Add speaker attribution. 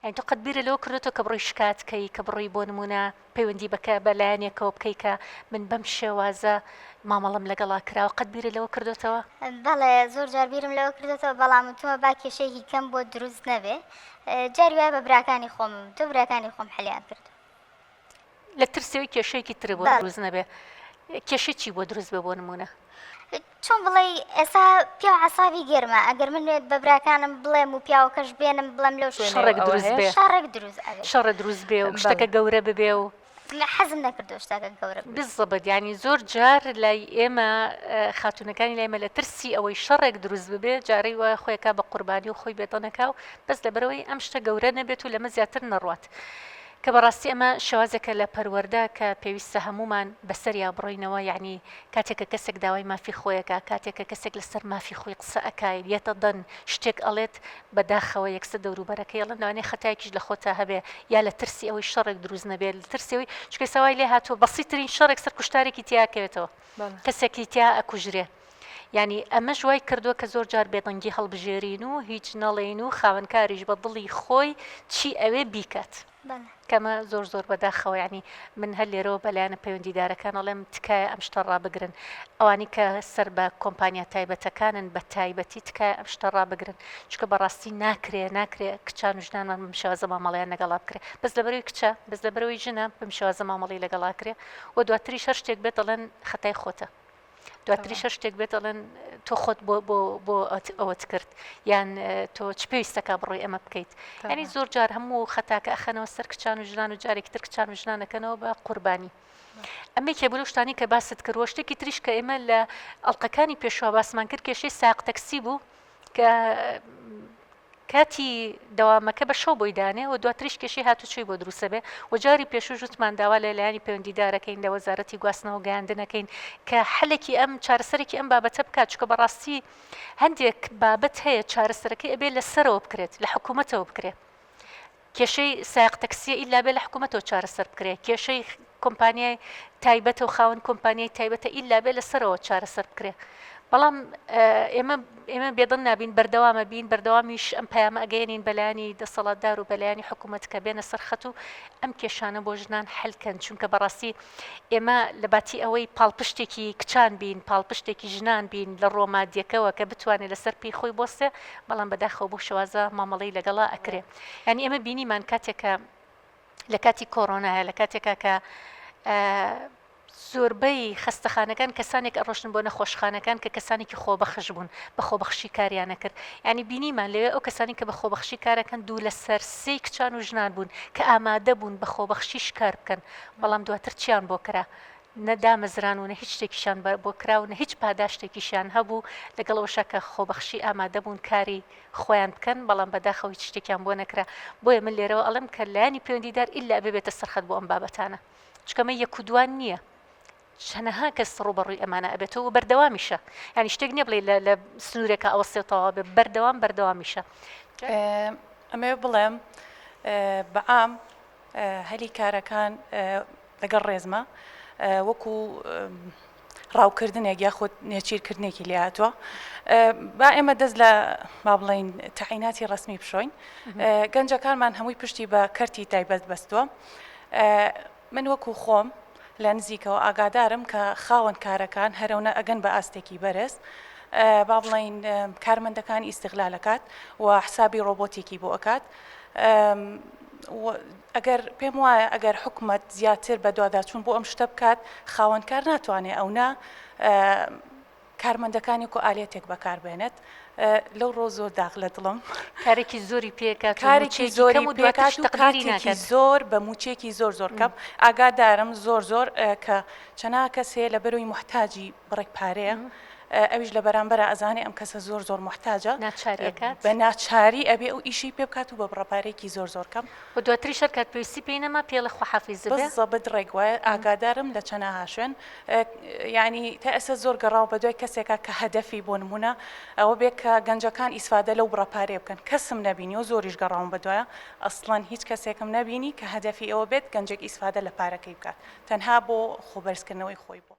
Speaker 1: يعني تۆ قەت بیرە لەوە کردوتەوە کە بڕۆی شکاتکەی کە بڕۆی بۆ نمونە پەیوەندی بەکە بەلایەنێکەوە بکەی کە من بەم شێوازە مامەڵەم لەگەڵا کراوە قەت بیرە لەوە کردوتەوە؟
Speaker 2: بەڵێ زۆر جار بیرم لەوە کردێتەوە بەڵام وتووە با کێشەیەکی کەم بۆ دروست نەبێ جاری وایە بە براکانی خۆم تۆ براکانی خۆم حەلیان کرد
Speaker 1: لە ترسەوەی کێشەیەکی ترە بۆ
Speaker 2: بەڵێ.
Speaker 1: دروست نەبێ. کێشەی چی بۆ دروست بێ بۆ نمونە؟
Speaker 2: چۆن بڵێ ئێستا پیا عساوی گێرمە ئەگەر من بە براکانم بڵێم و پیاوەکەش بێنم بڵێم لەو
Speaker 1: شەڕێک دروست بێ
Speaker 2: شەڕێک دروست ئەبێ
Speaker 1: شەڕە دروست بێ و شتەکە گەورە ببێ و
Speaker 2: لە حەزم نەکردو شتەکە گەورە بێ.
Speaker 1: بالضبط ینی زۆر جار لای ئێمە خاتونەکانی لای ئێمە لە ترسی ئەوەی شەڕێک دروست ببێ جارەی وایە خۆیەکە بە قوربانی و خۆی بێتەنەکە و بەس لەبەرەوەی ئەم شتە گەورە نەبێت و لەمە زیاتر نەڕوات کە بەڕاستی ئەمە شێوازێکە لە پەروەردە کە پێویستە هەمومان بەسەریا بڕۆینەوە یعنی کاتێککە کەسێک داوای مافی خۆیەکە کاتێککە کەسێک لەسەر مافی خۆی قسە ئەکای یەتە دەن شتێک ئەڵێت بەداخەوە یەکسە دەوروبەرەکەی ئەڵێن لەوانەیە خەتایەکیش لە خۆتە هەبێ یا لە ترسی ئەوەی شەڕێک دروست نەبێت لە ترسیەوەی چکە سەوای لێ هاتووە بەسیترین شەڕێک سەر کوشتارێکی تیاکەوێتەوە کەسێکی تیا ئەکوژرێ. ینی ئەمە ژوای کردووە کە زۆر جار بێدەنگی هەڵبژێرین و هیچ نەڵێن و خاوەنکاریش بە دڵی خۆی چی ئەوێ بیکات. کەمە زۆر زۆر بەداخەوە ینی من هەر لێرەوە بەلایەنە پەیوەندیدارەکان ئەڵێم تکایە ئەم شتە ڕابگرن ئەوانی کە سەر بە کۆمپانیا تایبەتەکانن بە تایبەتی تکایە ئەم شتە ڕابگرن چکە بەڕاستی ناکرێ کچان و ژنانمان بم شێوازە مامەڵەیان لەگەڵا بکرێ بەس لەبەرەوەی کچە بەس لەبەرەوەی ژنە بم شێوازە مامەڵی لەگەڵا کرێ و دواتریش هەر شتێک بێت دەڵێن خەتای خۆتە دواتریش هەر شتێک بێت دەڵێن تۆ خۆت بۆ ئەوەت کرد یان تۆ چ پێویستەکە بڕۆی ئەمە بکەیت ینی زۆر جار هەموو خەتاکە ئەخەنەوە سەر کچان و ژنان و جارێکی تر کچان و ژنانەکەنەوە بە قوربانی. ئەمە کێبوو شتانی کە باست کردوە شتێکی تریش کە ئێمە لە ئەڵلقەکانی پێشوا باسمان کرد کێشەی ساق تەکسی بوو کە کاتی دەوامەکە بە شەو بۆی دانێ و دواتریش کێشەی هاتوچۆی بۆ دروستە بێ و جاری پێشوژوتمان داوا لە لایانی پەیوەندیدارەکەین لە وەزارەتی گواستنەوە و گەیاندنەکەین کە حلێکی ئەم چارەسەرێکی ئەم بابەتە بکات چکە بەڕاستی هەندێک بابەت هەیە چارەسەرەکەی ئەبێ لەسەرەوە بکرێت لە حکوومەتەوە بکرێت کێشەی سایق تەکسیە ئیلا بێ لە حکوومەتەوە چارەسەر بکرێت کێشەی کۆمپانیای تایبەتە و خاوەن کۆمپانیای تایبەتە ئیلا بێ لەسەرەوە چارەسەر بکرێت بەڵام ئێمە بێدڵ نابین بەردەوامە بین بەردەوامیش ئەم پەیامە ئەگەێنین بەلایانی دەسەڵاتدار و بەلایانی حکوومەت کە بێنە سەرخەت و ئەم کێشانە بۆ ژنان حلکەن چونکە بەڕاستی ئێمە لە باتی ئەوەی پاڵپشتێکی کچان بین پاڵپشتێکی ژنان بین لە ڕۆمادیەکەوە کە بتوانێت لەسەر پێی خۆی بۆستێ بەڵام بەداخەوە بۆ شێوازە مامەڵەی لەگەڵا ئەکرێ ینی ئێمە بینیمان کاتێکە لە کاتی کۆڕۆنایە لە کاتێکە کە زۆربەی خستەخانەکان کەسانێک ئەڕۆشتن بۆ نەخۆشخانەکان کە کەسانێکی خۆبەخش بوون بە خۆبەخشی کاریانە کرد ینی بینیمان لەوێ ئەو کەسانی کە بە خۆبەخشی کارەکەن دوو لە سەر سێی کچان و ژنان بوون کە ئامادە بوون بە خۆبەخشیش کار بکەن بەڵام دواتر چیان بۆ کرا نەدامەزران و نە هیچ شتێکیشان بۆ کراو نە هیچ پاداشتێکیشیان هەبوو لەگەڵەوەشە کە خۆبەخشی ئامادە بوون کاری خۆیان بکەن بەڵام بەداخەوە هیچ شتێکیان بۆ نەکرا بۆیە من لێرەوە ئەڵم کە لایانی پەیوەندیدار ئیلا ببێتە سەرخەت بۆ ئەم بابەتانە چکەمە یەک و دوان نییە چەنەها کەس ڕوبەڕووی ئەمانە ئەبێتەوە و بەردەوامیشە ینی شتێک نییە بڵێ لە سنوورێکە ئەوەستێتەوە بێ بەردەوامیشە.
Speaker 3: ئەمێ بڵێم بەعام هەلی کارەکان لەگەڵ ڕێزمە وەکو ڕاوکردنێک یاخود نێچیرکردنێکی لێهاتووە با ئێمە دەست لە با بڵین تەعیناتی ڕسمی بشۆین گەنجەکانمان هەمووی پشتی بە کەرتی تایبەت بەستووە من وەکو خۆم لە نزیکەوە ئاگادارم کە خاوەن کارەکان هەرەونە ئەگەن بە ئاستێکی بەرز با بڵین کارمەندەکان ئیستیغلالەکات و حسابی ڕۆبۆتێکی بۆ ئەکات ئەگەر پێم وایە ئەگەر حکومەت زیاتر بە دوواداچوون بۆ ئەم شتە بکات خاوەنکار ناتوانێت ئەونا کارمەندەکانی و ئالێتێک بەکاربێنێت لەو ڕۆ زۆر داغ لە دڵم
Speaker 1: کارێکی زۆری پێکات
Speaker 3: کارێکی زۆری پێکات و کاتێکی زۆر بە موچێکی زۆر زۆر کەم ئاگادارم زۆر کە چەنا کەسێ لە بەروی محتاجی بڕێک پارەیە ئەویش لە بەرامبەر ئەزانێ ئەم کەسە زۆر محتاجە بە ناچاری ئەبێ ئەو ئیشی پێ بکات و بە بڕەپارێکی زۆر کەم
Speaker 1: و دواتری شەرکات پێویستی پێی نەما پێڵە خواحافیز
Speaker 3: بزەبت ڕێک وایە ئاگادارم لە چەنەها شوێن ینی تا ئێستا زۆر گەڕاو بە دوای کەسێکە کە هەدەفی بۆ نمونە ئەوە بێت کە گەنجەکان ئیسفادە لەو بڕەپارێ بکەن کەسم نەبینی و زۆریش گەڕاون بە دوایە ئەسڵەن هیچ کەسێکم نەبینی کە هەدەفی ئەوە بێت گەنجێک ئیسفادە لە پارەکەی بکات تەنها بۆ خۆبەرزکردنەوەی خۆی بوو.